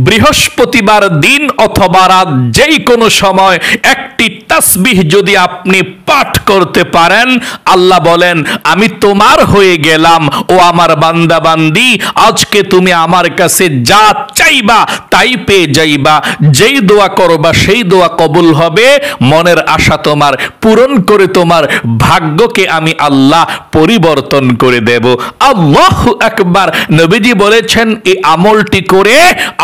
বৃহস্পতিবার দিন অথবা রাত যেই কোনো সময় একটি তাসবিহ যদি আপনি পাঠ করতে পারেন, আল্লাহ বলেন আমি তোমার হয়ে গেলাম ও আমার বান্দা বান্দি, আজকে তুমি আমার কাছে যা চাইবা তাই পেয়ে যাইবা, যেই দোয়া করবা সেই দোয়া কবুল হবে, মনের আশা তোমার পূরণ করে তোমার ভাগ্যকে আমি আল্লাহ পরিবর্তন করে দেব। আল্লাহু আকবার। নবীজি বলেছেন এই আমলটি করে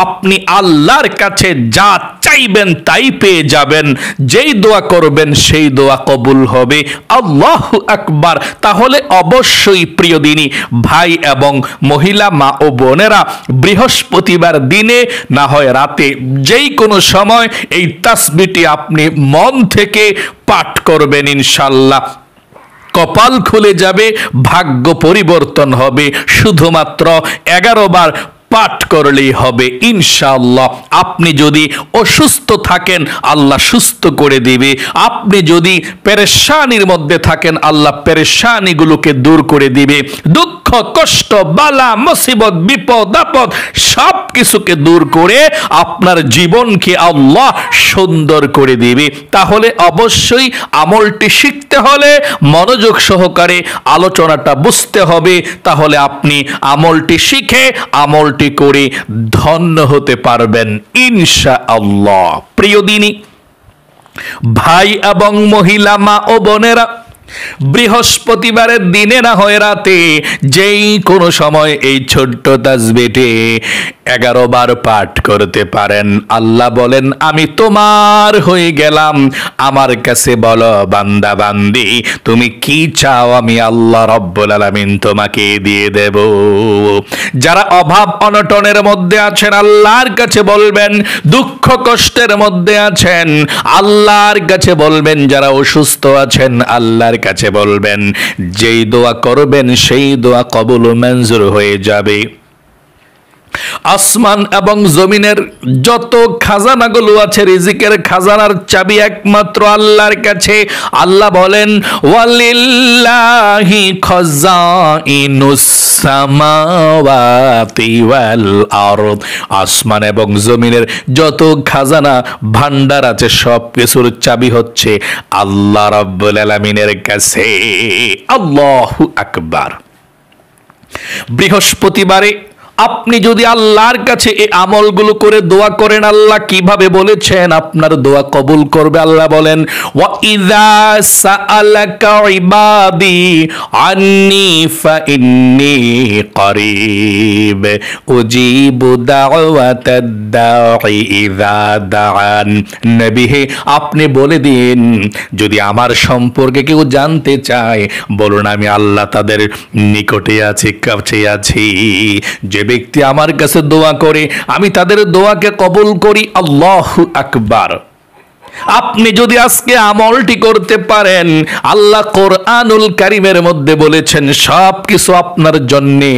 আপনি আল্লাহর কাছে যা চাইবেন তাই পেয়ে যাবেন, যেই দোয়া করবেন সেই দোয়া কবুল হবে। আল্লাহু আকবার। তাহলে অবশ্যই প্রিয় দিনী ভাই এবং মহিলা মা ও বোনেরা, বৃহস্পতিবার দিনে না হয় রাতে যেই কোনো সময় এই তাসবিহটি আপনি মন থেকে পাঠ করবেন, ইনশাআল্লাহ কপাল খুলে যাবে, ভাগ্য পরিবর্তন হবে। শুধুমাত্র 11 বার পাঠ করলেই হবে ইনশাআল্লাহ। আপনি যদি অসুস্থ থাকেন আল্লাহ সুস্থ করে দিবে, আপনি যদি পেরেশানির মধ্যে থাকেন আল্লাহ পেরেশানিগুলোকে দূর করে দিবে, দুঃখ কষ্ট বালা মুসিবত বিপদ আপদ সব কিছুকে দূর করে আপনার জীবনকে আল্লাহ সুন্দর করে দিবে। তাহলে অবশ্যই আমলটি শিখতে হলে মনোযোগ সহকারে আলোচনাটা বুঝতে হবে, তাহলে আপনি আমলটি শিখে আমলটি করে ধন্য হতে পারবেন ইনশাআল্লাহ। প্রিয় দিনী ভাই এবং মহিলা মা ও বোনেরা, বৃহস্পতিবারের দিনে না হয় রাতে যেই কোনো সময় এই ছোট্ট তাসবিহটি 11 বার পাঠ করতে পারেন, আল্লাহ বলেন আমি তোমার হয়ে গেলাম, আমার কাছে বলো বান্দা বান্দি তুমি কি চাও, আমি আল্লাহ রব্বুল আলামিন তোমাকে দিয়ে দেব। যারা অভাব অনটনের মধ্যে আছেন আল্লাহর কাছে বলবেন, দুঃখ কষ্টের মধ্যে আছেন আল্লাহর কাছে বলবেন, যারা অসুস্থ আছেন আল্লাহর কাছে বলবেন, যেই দোয়া করবেন সেই দোয়া কবুল ও মঞ্জুর হয়ে যাবে। আসমান এবং জমিনের যত খাজানাগুলো আছে, রিজিকের খাজানার চাবি একমাত্র আল্লাহর কাছে। আল্লাহ বলেন ওয়ালিল্লাহি খাযাইনুস সামাওয়াতি ওয়াল আরদ, আসমান এবং জমিনের যত খাজানা ভান্ডার আছে সব কিছুর চাবি হচ্ছে আল্লাহ রাব্বুল আলামিনের কাছে। আল্লাহু আকবার। বৃহস্পতিবারে আপনি যদি আল্লাহর কাছে এই আমলগুলো করে দোয়া করেন, আল্লাহ কিভাবে বলেছেন আপনার দোয়া কবুল করবে। আল্লাহ বলেন ওয়া ইযা সাআলাকা ইবাদি আন্নী ফাইন্নী করিব উজিবু দাওয়াতাদ দাঈ ইযা দাআন। নবী হে আপনি বলে দিন, যদি আমার সম্পর্কে কেউ জানতে চায় বলুন আমি আল্লাহ তাদের নিকটে আছি, কাছে আছি। যে ব্যক্তি আমার কাছে দোয়া করে আমি তাদের দোয়াকে কবুল করি। আল্লাহু আকবার। আপনি যদি আজকে আমলটি করতে পারেন, আল্লাহ কোরআনুল কারীমের মধ্যে বলেছেন সব কিছু আপনার জন্যে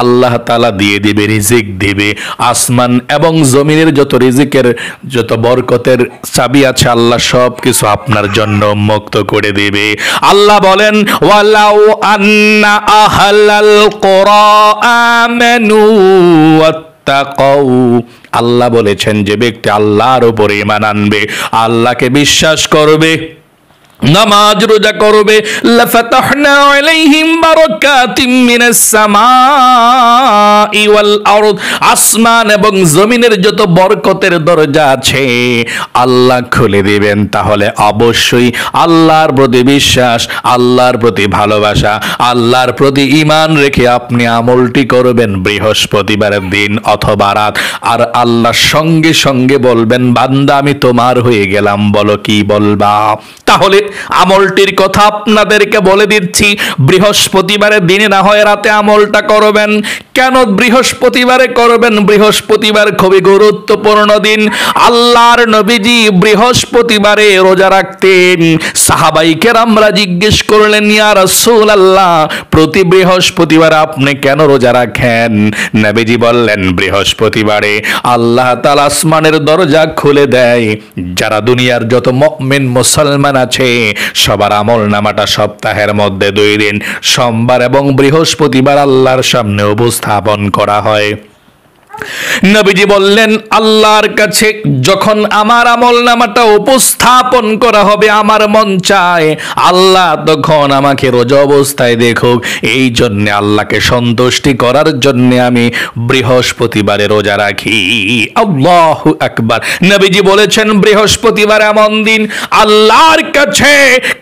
আল্লাহ তাআলা দিয়ে দিবে, রিজিক দিবে। আসমান এবং জমিনের যত রিজিকের যত বরকতের চাবি আছে আল্লাহ সব কিছু আপনার জন্য মুক্ত করে দিবে। আল্লাহ বলেন ওয়ালাউ আন্না আহলাল কুরআ আমানু ওয়াত্তাকাউ, আল্লাহ বলেছেন যে ব্যক্তি আল্লাহর উপরে ঈমান আনবে, আল্লাহকে বিশ্বাস করবে, নামাজ রোজা করবে, লাফাতাহনা আলাইহিম বারাকাতিম মিনাস সামাই ওয়াল আরদ, আসমান এবং জমিনের যত বরকতের দরজা আছে আল্লাহ খুলে দিবেন। তাহলে অবশ্যই আল্লাহর প্রতি বিশ্বাস, আল্লাহর প্রতি ভালোবাসা, আল্লাহর প্রতি ঈমান রেখে আপনি আমলটি করবেন বৃহস্পতিবারের দিন অথবা রাত। আর আল্লাহ সঙ্গে সঙ্গে বলবেন বান্দা আমি তোমার হয়ে গেলাম, বলো কি বলবা। তাহলে আমলটির কথা আপনাদেরকে বলে দিচ্ছি, বৃহস্পতিবারের দিনে না হয় রাতে আমলটা করবেন। কেন বৃহস্পতিবারে করবেন? বৃহস্পতিবার খুবই গুরুত্বপূর্ণ দিন। আল্লাহর নবীজি বৃহস্পতিবারে রোজা রাখতেন। সাহাবায়ে কেরামরা জিজ্ঞেস করলেন ইয়া রাসূলুল্লাহ প্রতি বৃহস্পতিবার আপনি কেন রোজা রাখেন? নবীজি বললেন বৃহস্পতিবারে আল্লাহ তাআলা আসমানের দরজা খুলে দেয়, যারা দুনিয়ার যত মুমিন মুসলমান আছে সবার আমল নামাটা সপ্তাহের মধ্যে 2 দিন সোমবার এবং বৃহস্পতিবার আল্লাহর সামনে উপস্থাপন করা হয়। নবীজি বললেন, আল্লাহর কাছে যখন আমার আমলনামাটা উপস্থাপন করা হবে, আমার মন চায় আল্লাহ তখন আমাকে রোজা অবস্থায় দেখুক। এই জন্য আল্লাহকে সন্তুষ্টি করার জন্য আমি বৃহস্পতিবারে রোজা রাখি। আল্লাহু আকবার। নবীজি বলেছেন, বৃহস্পতিবার এমন দিন আল্লাহর কাছে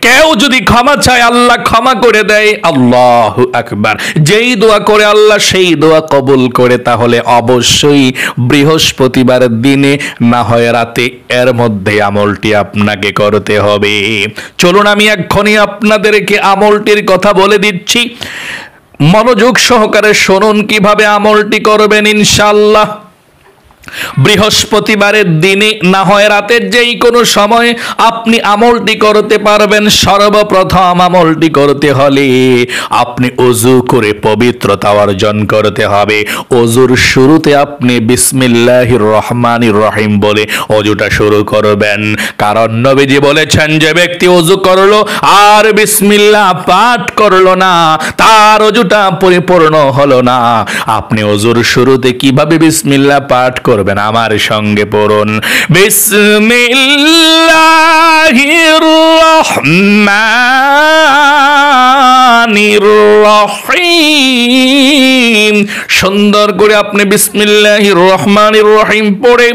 কেউ যদি ক্ষমা চায় আল্লাহ ক্ষমা করে দেয়। আল্লাহু আকবার। যেই দোয়া করে আল্লাহ সেই দোয়া কবুল করে, তাহলে অবশ্যই বৃহস্পতিবার দিনে না হয় রাতে, এর মধ্যে আমলটি আপনাকে করতে হবে। চলুন আমি এক্ষুনি আপনাদেরকে আমলটির কথা বলে দিচ্ছি, মনোযোগ সহকারে শুনুন কিভাবে আমলটি করবেন ইনশাআল্লাহ। বৃহস্পতিবারের দিনে না হয় রাতের যেই কোনো সময় আপনি আমলটি করতে পারবেন। সর্বপ্রথম আমলটি করতে হলে আপনি ওযু করে পবিত্রতা অর্জন করতে হবে। ওযুর শুরুতে আপনি বিসমিল্লাহির রহমানির রহিম বলে ওযুটা শুরু করবেন, কারণ নবীজি বলেছেন যে ব্যক্তি ওযু করলো আর বিসমিল্লাহ পাঠ করলো না, তার ওযুটা পরিপূর্ণ হলো না। আপনি ওযুর শুরুতে কিভাবে বিসমিল্লাহ পাঠ করবেন আমার সঙ্গে পড়ুন। বিসমিল্লাহির রহমানির রহিম। সুন্দর করে আপনি বিসমিল্লাহির রহমানির রহিম পড়ে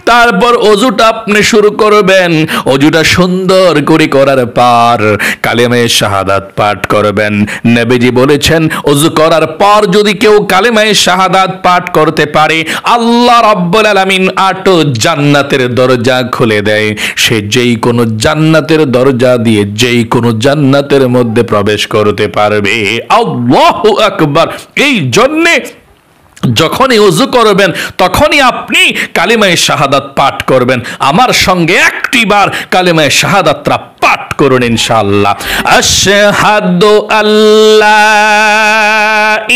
তারপর ওযুটা আপনি শুরু করবেন। ওযুটা সুন্দর করে করার পর কালেমায়ে শাহাদাত পাঠ করবেন। নবীজি বলেছেন, ওযু করার পর যদি কেউ কালেমায়ে শাহাদাত পাঠ করতে পারে, আল্লাহ রাব্বুল আলামিন 8 জান্নাতের দরজা খুলে দেয়। সে যেই কোনো জান্নাতের দরজা দিয়ে যেই কোনো জান্নাতের মধ্যে প্রবেশ করতে পারবে। আল্লাহু আকবার। এই জন্যে যখনই ওযু করবেন তখনই আপনি কালিমায়ে শাহাদাত পাঠ করবেন। আমার সঙ্গে একটিবার কালিমায়ে শাহাদাতটা পাঠ করুন ইনশাআল্লাহ। আশহাদু আল্লা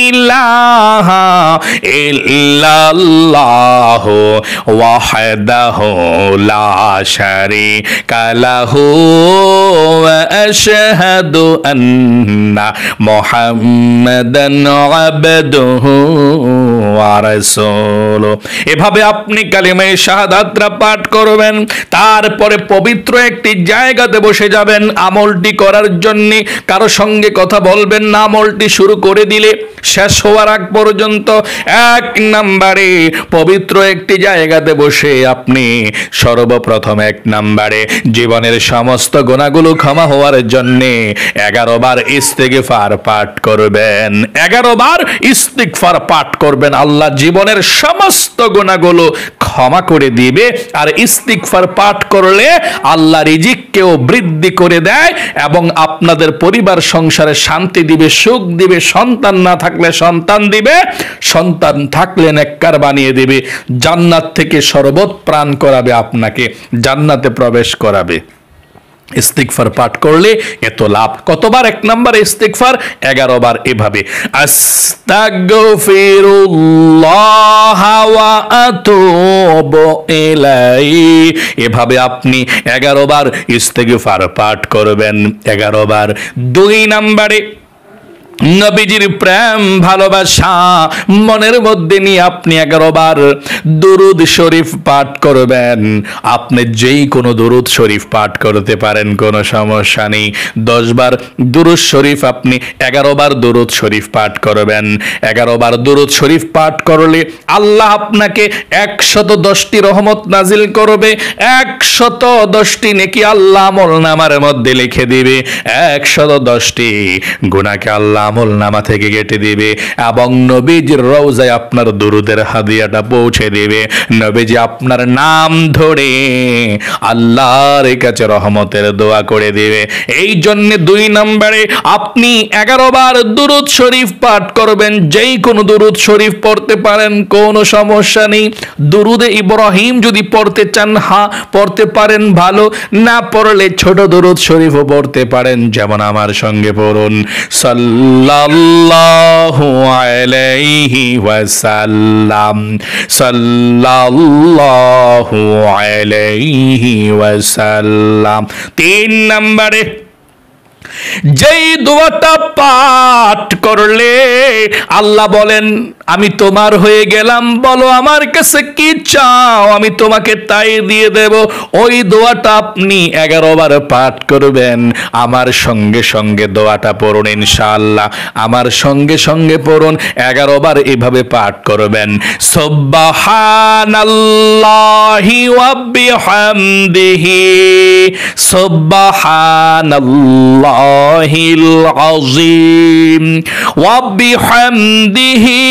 ইলাহা ইল্লাল্লাহু ওয়াহদাহু লা শারীকা লাহু ওয়া আশহাদু আন্না মুহাম্মাদান আবদুহু ওয়া রাসূলুহু। এভাবে আপনি কালিমায়ে শাহাদাতটা পাঠ করবেন। তারপরে পবিত্র একটি জায়গাতে বসে যাবেন আমলটি করার জন্য। কারো সঙ্গে কথা বলবেন না আমলটি শুরু করে দিলে শেষ হওয়ার আগ পর্যন্ত। 1 নম্বরে পবিত্র একটি জায়গাতে বসে আপনি সর্বপ্রথম 1 নম্বরে জীবনের সমস্ত গুনাহগুলো ক্ষমা হওয়ার জন্য 11 বার ইস্তিগফার পাঠ করবেন। 11 বার ইস্তিগফার পাঠ করবেন। আল্লাহ জীবনের সমস্ত গুনাহগুলো ক্ষমা করে দিবে। আর ইস্তিগফার পাঠ করলে আল্লাহ রিজিককেও বৃদ্ধি করে দেয় এবং আপনাদের পরিবার সংসারে শান্তি দিবে, সুখ দিবে। সন্তান না থাকলে সন্তান দিবে, সন্তান থাকলে নেককার বানিয়ে দিবে। জান্নাত থেকে শরবত প্রাণ করাবে, আপনাকে জান্নাতে প্রবেশ করাবে। ইস্তিগফার পাঠ করলে এত লাভ। কতবার? 1 নম্বর ইস্তিগফার 11 বার। এভাবে আস্তাগফিরুল্লাহ ওয়া আতুবু ইলাইহি, এভাবে আপনি 11 বার ইস্তিগফার পাঠ করবেন। 11 বার। 2 নম্বরে নবীজির প্রেম ভালোবাসা মনের মধ্যে নিয়ে আপনি 11 বার দুরুদ শরীফ পাঠ করবেন। আপনি যেই কোনো দুরুদ শরীফ পাঠ করতে পারেন, কোনো সমস্যা নেই। 10 বার দুরুদ শরীফ আপনি 11 বার দুরুদ শরীফ পাঠ করবেন। 11 বার দুরুদ শরীফ পাঠ করলে আল্লাহ আপনাকে 110টি রহমত নাজিল করবে। 110টি নেকি আল্লাহ আমলনামার মধ্যে লিখে দিবে। 110টি গুনাহকে আল্লাহ আমলনামা থেকে কেটে দিবে এবং নবীজির রওজায় আপনার দুরুদের হাদিয়াটা পৌঁছে দিবে। নবীজি আপনার নাম ধরে আল্লাহর কাছে রহমতের দোয়া করে দিবে। এই জন্য 2 নম্বরে আপনি 11 বার দুরুদ শরীফ পাঠ করবেন। যেই কোনো দুরুদ শরীফ পড়তে পারেন, কোনো সমস্যা নেই। দুরুদে ইব্রাহিম যদি পড়তে চান, হ্যাঁ পড়তে পারেন, ভালো। না পড়লে ছোট দুরুদ শরীফও পড়তে পারেন। যেমন আমার সঙ্গে পড়ুন, সাল্লাল্লাহু আলাইহি ওয়াসাল্লাম, সাল্লাল্লাহু আলাইহি ওয়াসাল্লাম। 3 নম্বরে যেই দোয়াটা পাঠ করলে আল্লাহ বলেন আমি তোমার হয়ে গেলাম, বলো আমার কাছে কি চাও আমি তোমাকে তাই দিয়ে দেব। ওই দোয়াটা আপনি 11 বার পাঠ করবেন। আমার সঙ্গে সঙ্গে দোয়াটা পড়ুন ইনশাআল্লাহ, আমার সঙ্গে সঙ্গে পড়ুন, 11 বার এভাবে পাঠ করবেন। সুবহানাল্লাহি ওয়া বিহামদিহি সুবহানাল্লাহিল আযীম ওয়া বিহামদিহি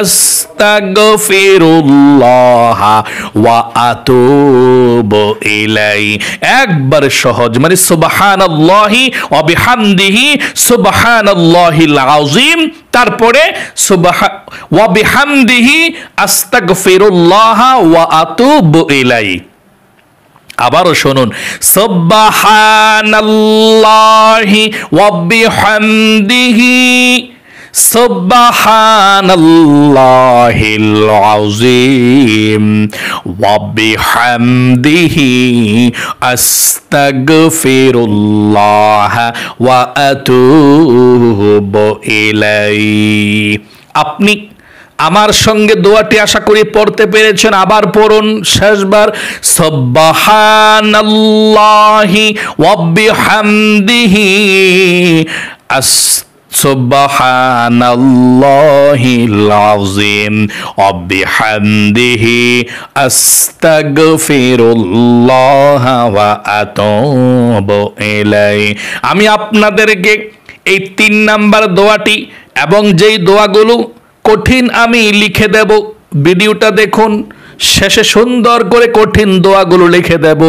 আস্তাগফিরুল্লাহ ওয়া আতুবু ইলাইহি। একবার সহজ, মানে সুবহানাল্লাহি ওয়া বিহামদিহি সুবহানাল্লাহিল আযীম, তারপরে ওয়া বিহামদিহি আস্তাগফিরুল্লাহ ওয়া আতুবু ইলাইহি। আবারও শুনুন, সুবহানাল্লাহি ওয়া বিহামদিহি সুবহানাল্লাহিল আযীম ওয়া বিহামদিহি আস্তাগফিরুল্লাহ ওয়া আতুবু ইলাইহি। আপনি আমার সঙ্গে দোয়াটি আশা করি পড়তে পেরেছেন। আবার পড়ুন শেষবার, সুবহানাল্লাহি ওয়া বিহামদিহি সুবহানাল্লাহিল আযীম ওয়া বিহামদিহি আস্তাগফিরুল্লাহ ওয়া আতুবু ইলাইহি। আমি আপনাদেরকে এই 3 নাম্বার দোয়াটি এবং যেই দোয়াগুলো কঠিন আমি লিখে দেব, ভিডিওটা দেখুন, শেষে সুন্দর করে কঠিন দোয়াগুলো লিখে দেব।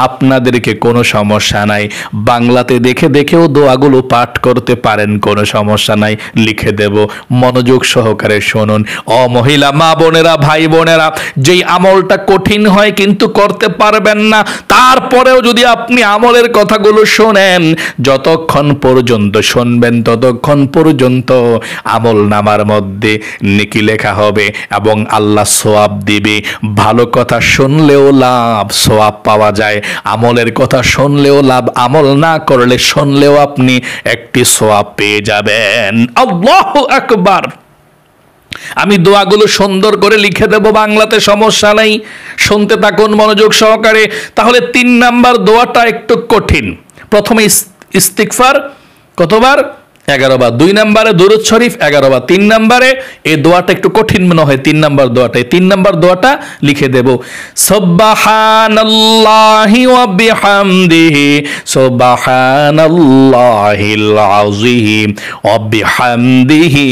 আপনাদেরকে কোনো সমস্যা নাই, বাংলাতে দেখে দেখেও দোয়াগুলো পাঠ করতে পারেন, কোনো সমস্যা নাই, লিখে দেব। মনোযোগ সহকারে শুনুন। ও মহিলা মা বোনেরা, ভাই বোনেরা, যেই আমলটা কঠিন হয় কিন্তু করতে পারবেন না, তারপরেও যদি আপনি আমলের কথাগুলো শোনেন, যতক্ষণ পর্যন্ত শুনবেন ততক্ষণ পর্যন্ত আমল নামার মধ্যে নেকি লেখা হবে এবং আল্লাহ সওয়াব দিবে। ভালো কথা শুনলেও লাভ, সওয়াব পাওয়া যায়। আমলের কথা শুনলেও লাভ, আমল না করলে শুনলেও আপনি একটি সওয়াব পেয়ে যাবেন। আল্লাহু আকবার। আমি দোয়াগুলো সুন্দর করে লিখে দেব বাংলাতে, সমস্যা নাই, শুনতে থাকুন মনোযোগ সহকারে। তাহলে 3 নাম্বার দোয়াটা একটু কঠিন। প্রথমে ইস্তিগফার কতবার? 11 বার। 2 নম্বরে দুরূদ শরীফ 11 বার। 3 নম্বরে এই দোয়াটা একটু কঠিন মনে হয়, 3 নম্বর দোয়াটা। 3 নম্বর দোয়াটা লিখে দেব, সুবহানাল্লাহি ওয়া বিহামদিহি সুবহানাল্লাহিল আযীম ওয়া বিহামদিহি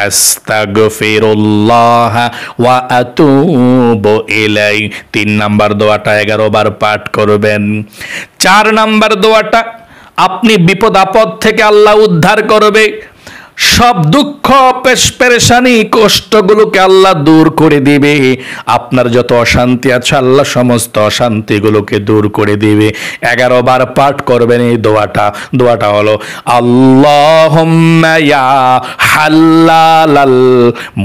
আস্তাগফিরুল্লাহ ওয়া আতুবু ইলাইহি। 3 নম্বর দোয়াটা 11 বার পাঠ করবেন। 4 নম্বর দোয়াটা আপনি বিপদ আপদ থেকে আল্লাহ উদ্ধার করবে। সব দুঃখ পেরেশানি কষ্টগুলোকে আল্লাহ দূর করে দিবে। আপনার যত অশান্তি আছে আল্লাহ সমস্ত অশান্তিগুলোকে দূর করে দিবে। 11 বার পাঠ করবেন এই দোয়াটা। দোয়াটা হলো, আল্লাহুম্মা ইয়া হাল্লালাল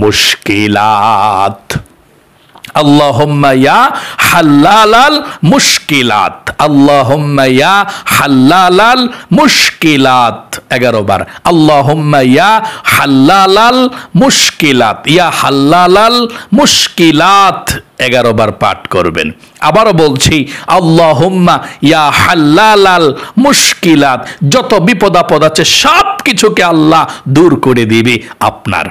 মুশকিলাত, আল্লাহুম্মা ইয়া হাল্লালাল মুশকিলাত, আল্লাহুম্মা ইয়া হাল্লালাল মুশকিলাত। 11 বার, আল্লাহুম্মা ইয়া হাল্লালাল মুশকিলাত, ইয়া হাল্লালাল মুশকিলাত 11 বার পাঠ করবেন। আবারও বলছি, আল্লাহুম্মা ইয়া হাল্লালাল মুশকিলাত, যত বিপদ আপদ আছে সব কিছুকে আল্লাহ দূর করে দিবে আপনার।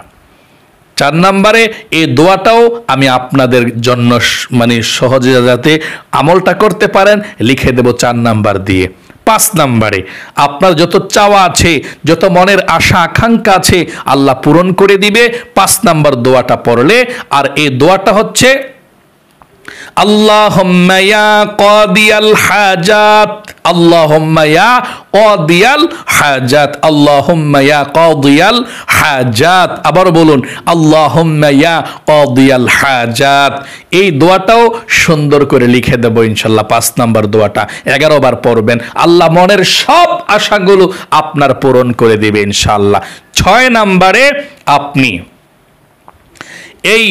4 নম্বরে এই দোয়াটাও আমি আপনাদের জন্য মানে সহজে যাতে আমলটা করতে পারেন লিখে দেব 4 নাম্বার দিয়ে। 5 নম্বরে আপনার যত চাওয়া আছে, যত মনের আশা আকাঙ্ক্ষা আছে আল্লাহ পূরণ করে দিবে 5 নাম্বার দোয়াটা পড়লে। আর এই দোয়াটা হচ্ছে, আল্লাহুম্মা ইয়া কাদিয়াল হাজাত, আল্লাহুম্মা ইয়া কাদিয়াল হাজাত, আল্লাহুম্মা ইয়া কাদিয়াল হাজাত। আবার বলুন, আল্লাহুম্মা ইয়া কাদিয়াল হাজাত। এই দোয়াটাও সুন্দর করে লিখে দেব ইনশাআল্লাহ। 5 নাম্বার দোয়াটা 11 বার পড়বেন, আল্লাহ মনের সব আশাগুলো আপনার পূরণ করে দেবে ইনশাআল্লাহ। 6 নম্বরে আপনি এই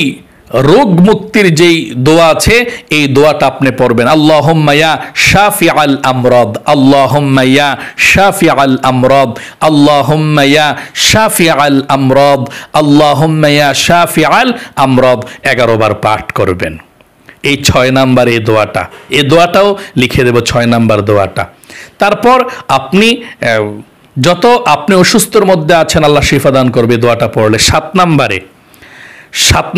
রোগ মুক্তির যেই দোয়া আছে এই দোয়াটা আপনি পড়বেন, আল্লাহুম্মা ইয়া শাফিআল আমরাদ, আল্লাহুম্মা ইয়া শাফিআল আমরাদ, আল্লাহুম্মা ইয়া শাফিআল আমরাদ, আল্লাহুম্মা ইয়া শাফিআল আমরাদ 11 বার পাঠ করবেন। এই 6 নাম্বার এই দোয়াটাও লিখে দেব, 6 নাম্বার দোয়াটা। তারপর আপনি যত আপনি অসুস্থর মধ্যে আছেন আল্লাহ শিফা দান করবে দোয়াটা পড়লে। 7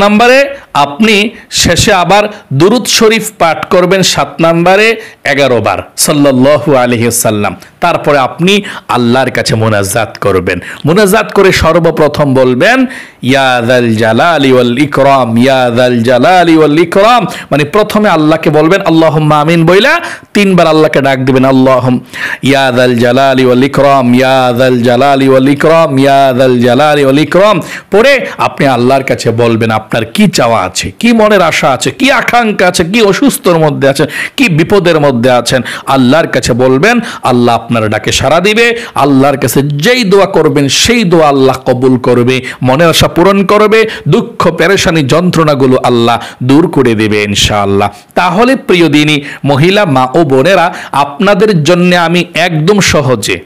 নম্বরে আপনি শেষে আবার দুরুদ শরীফ পাঠ করবেন 7 নম্বরে 11 বার সাল্লাল্লাহু আলাইহি ওয়াসাল্লাম। তারপরে আপনি আল্লাহর কাছে মুনাজাত করবেন। মুনাজাত করে সর্বপ্রথম বলবেন ইয়া যাল জালালি ওয়াল ইকরাম, ইয়া যাল জালালি ওয়াল ইকরাম, মানে প্রথমে আল্লাহকে বলবেন আল্লাহুম্মা আমিন বইলা 3 বার আল্লাহকে ডাক দিবেন, ইয়া যাল জালালি ওয়াল ইকরাম, ইয়া যাল জালালি ওয়াল ইকরাম, ইয়া যাল জালালি ওয়াল ইকরাম। পরে আপনি আল্লাহর কাছে বলবেন আপনার কি চাওয়া আছে, কি মনের আশা আছে, কি আকাঙ্ক্ষা আছে, কি অসুস্থর মধ্যে আছেন, কি বিপদের মধ্যে আছেন, আল্লাহর কাছে বলবেন। আল্লাহ আপনার ডাকে সাড়া দিবে। আল্লাহর কাছে যেই দোয়া করবেন সেই দোয়া আল্লাহ কবুল করবে, মনের আশা পূরণ করবে, দুঃখ পেরেশানি যন্ত্রণাগুলো আল্লাহ দূর করে দেবে ইনশাআল্লাহ। তাহলে প্রিয় দিনী মহিলা মা ও বোনেরা, আপনাদের জন্য আমি একদম সহজে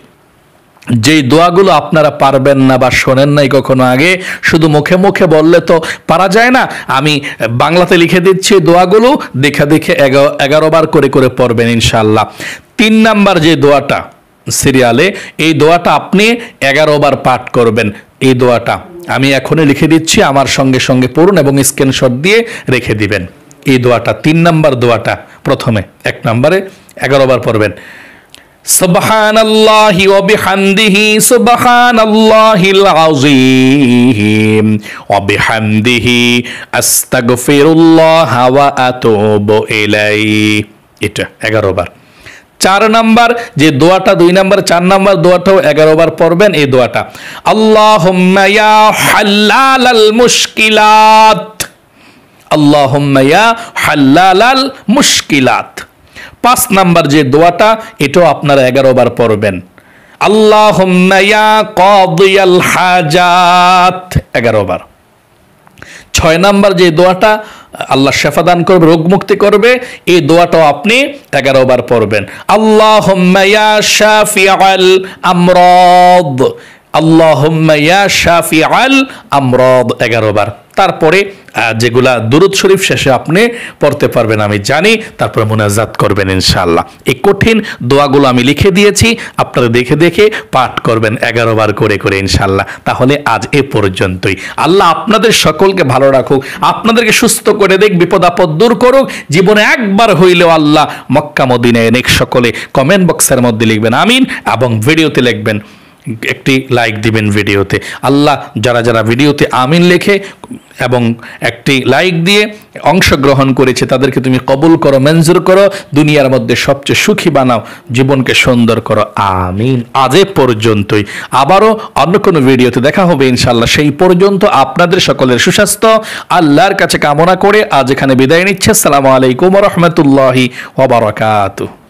যেই দোয়াগুলো আপনারা পারবেন না বা শোনেন নাই কখনো আগে, শুধু মুখে মুখে বললে তো পারা যায় না, আমি বাংলাতে লিখে দিচ্ছি দোয়াগুলো, দেখে 11 বার করে করে পড়বেন ইনশাআল্লাহ। 3 নাম্বার যে দোয়াটা সিরিয়ালে, এই দোয়াটা আপনি 11 বার পাঠ করবেন। এই দোয়াটা আমি এখনই লিখে দিচ্ছি, আমার সঙ্গে সঙ্গে পড়ুন এবং স্ক্রিনশট দিয়ে রেখে দিবেন। এই দোয়াটা 3 নাম্বার দোয়াটা প্রথমে 1 নম্বরে 11 বার পড়বেন। সুবহানাল্লাহি ওয়া বিহামদিহি সুবহানাল্লাহিল আযীম ওয়া বিহামদিহি আস্তাগফিরুল্লাহ ওয়া আতুবু ইলাইহি। এটা 11 বার। 4 নাম্বার যে দোয়াটা, 2 নাম্বার 4 নাম্বার দোয়াটাও 11 বার পড়বেন। এই দোয়াটা আল্লাহুম্মা ইয়া হাল্লালাল মুশকিলাত, আল্লাহুম্মা ইয়া হাল্লালাল মুশকিলাত। 5 নাম্বার যে দোয়াটা, এটাও আপনারা 11 বার পড়বেন, আল্লাহুম্মা ইয়া কাদিয়াল হাজাত 11 বার। 6 নাম্বার যে দোয়াটা আল্লাহ শেফা দান করবে, রোগ মুক্তি করবে, এই দোয়াটাও আপনি 11 বার পড়বেন, আল্লাহুম্মা ইয়া শাফিআল আমরাদ, আল্লাহুম্মা ইয়া শাফিআল আমরাদ 11 বার। তারপরে যেগুলা দুরুদ শরীফ শেষে আপনি পড়তে পারবেন আমি জানি, তারপরে মুনাজাত করবেন ইনশাআল্লাহ। এই কঠিন দোয়াগুলো আমি লিখে দিয়েছি, আপনারা দেখে দেখে পাঠ করবেন 11 বার করে করে ইনশাআল্লাহ। তাহলে আজ এ পর্যন্তই। আল্লাহ আপনাদের সকলকে ভালো রাখুক, আপনাদেরকে সুস্থ করে দেখ, বিপদ আপদ দূর করুক। জীবনে একবার হইলেও আল্লাহ মক্কা মদিনায় নেক। সকলে কমেন্ট বক্সের মধ্যে লিখবেন আমিন এবং ভিডিওতে লিখবেন, একটি লাইক দিবেন ভিডিওতে। আল্লাহ যারা যারা ভিডিওতে আমিন লেখে এবং একটি লাইক দিয়ে অংশগ্রহণ করেছে তাদেরকে তুমি কবুল করো, মঞ্জুর করো, দুনিয়ার মধ্যে সবচেয়ে সুখী বানাও, জীবনকে সুন্দর করো, আমিন। আজ এ পর্যন্তই, আবারও অন্য কোনো ভিডিওতে দেখা হবে ইনশাআল্লাহ। সেই পর্যন্ত আপনাদের সকলের সুস্বাস্থ্য আল্লাহর কাছে কামনা করে আজ এখানে বিদায় নিচ্ছে। আসসালামু আলাইকুম ওয়া রাহমাতুল্লাহি ওয়া বারাকাতুহু।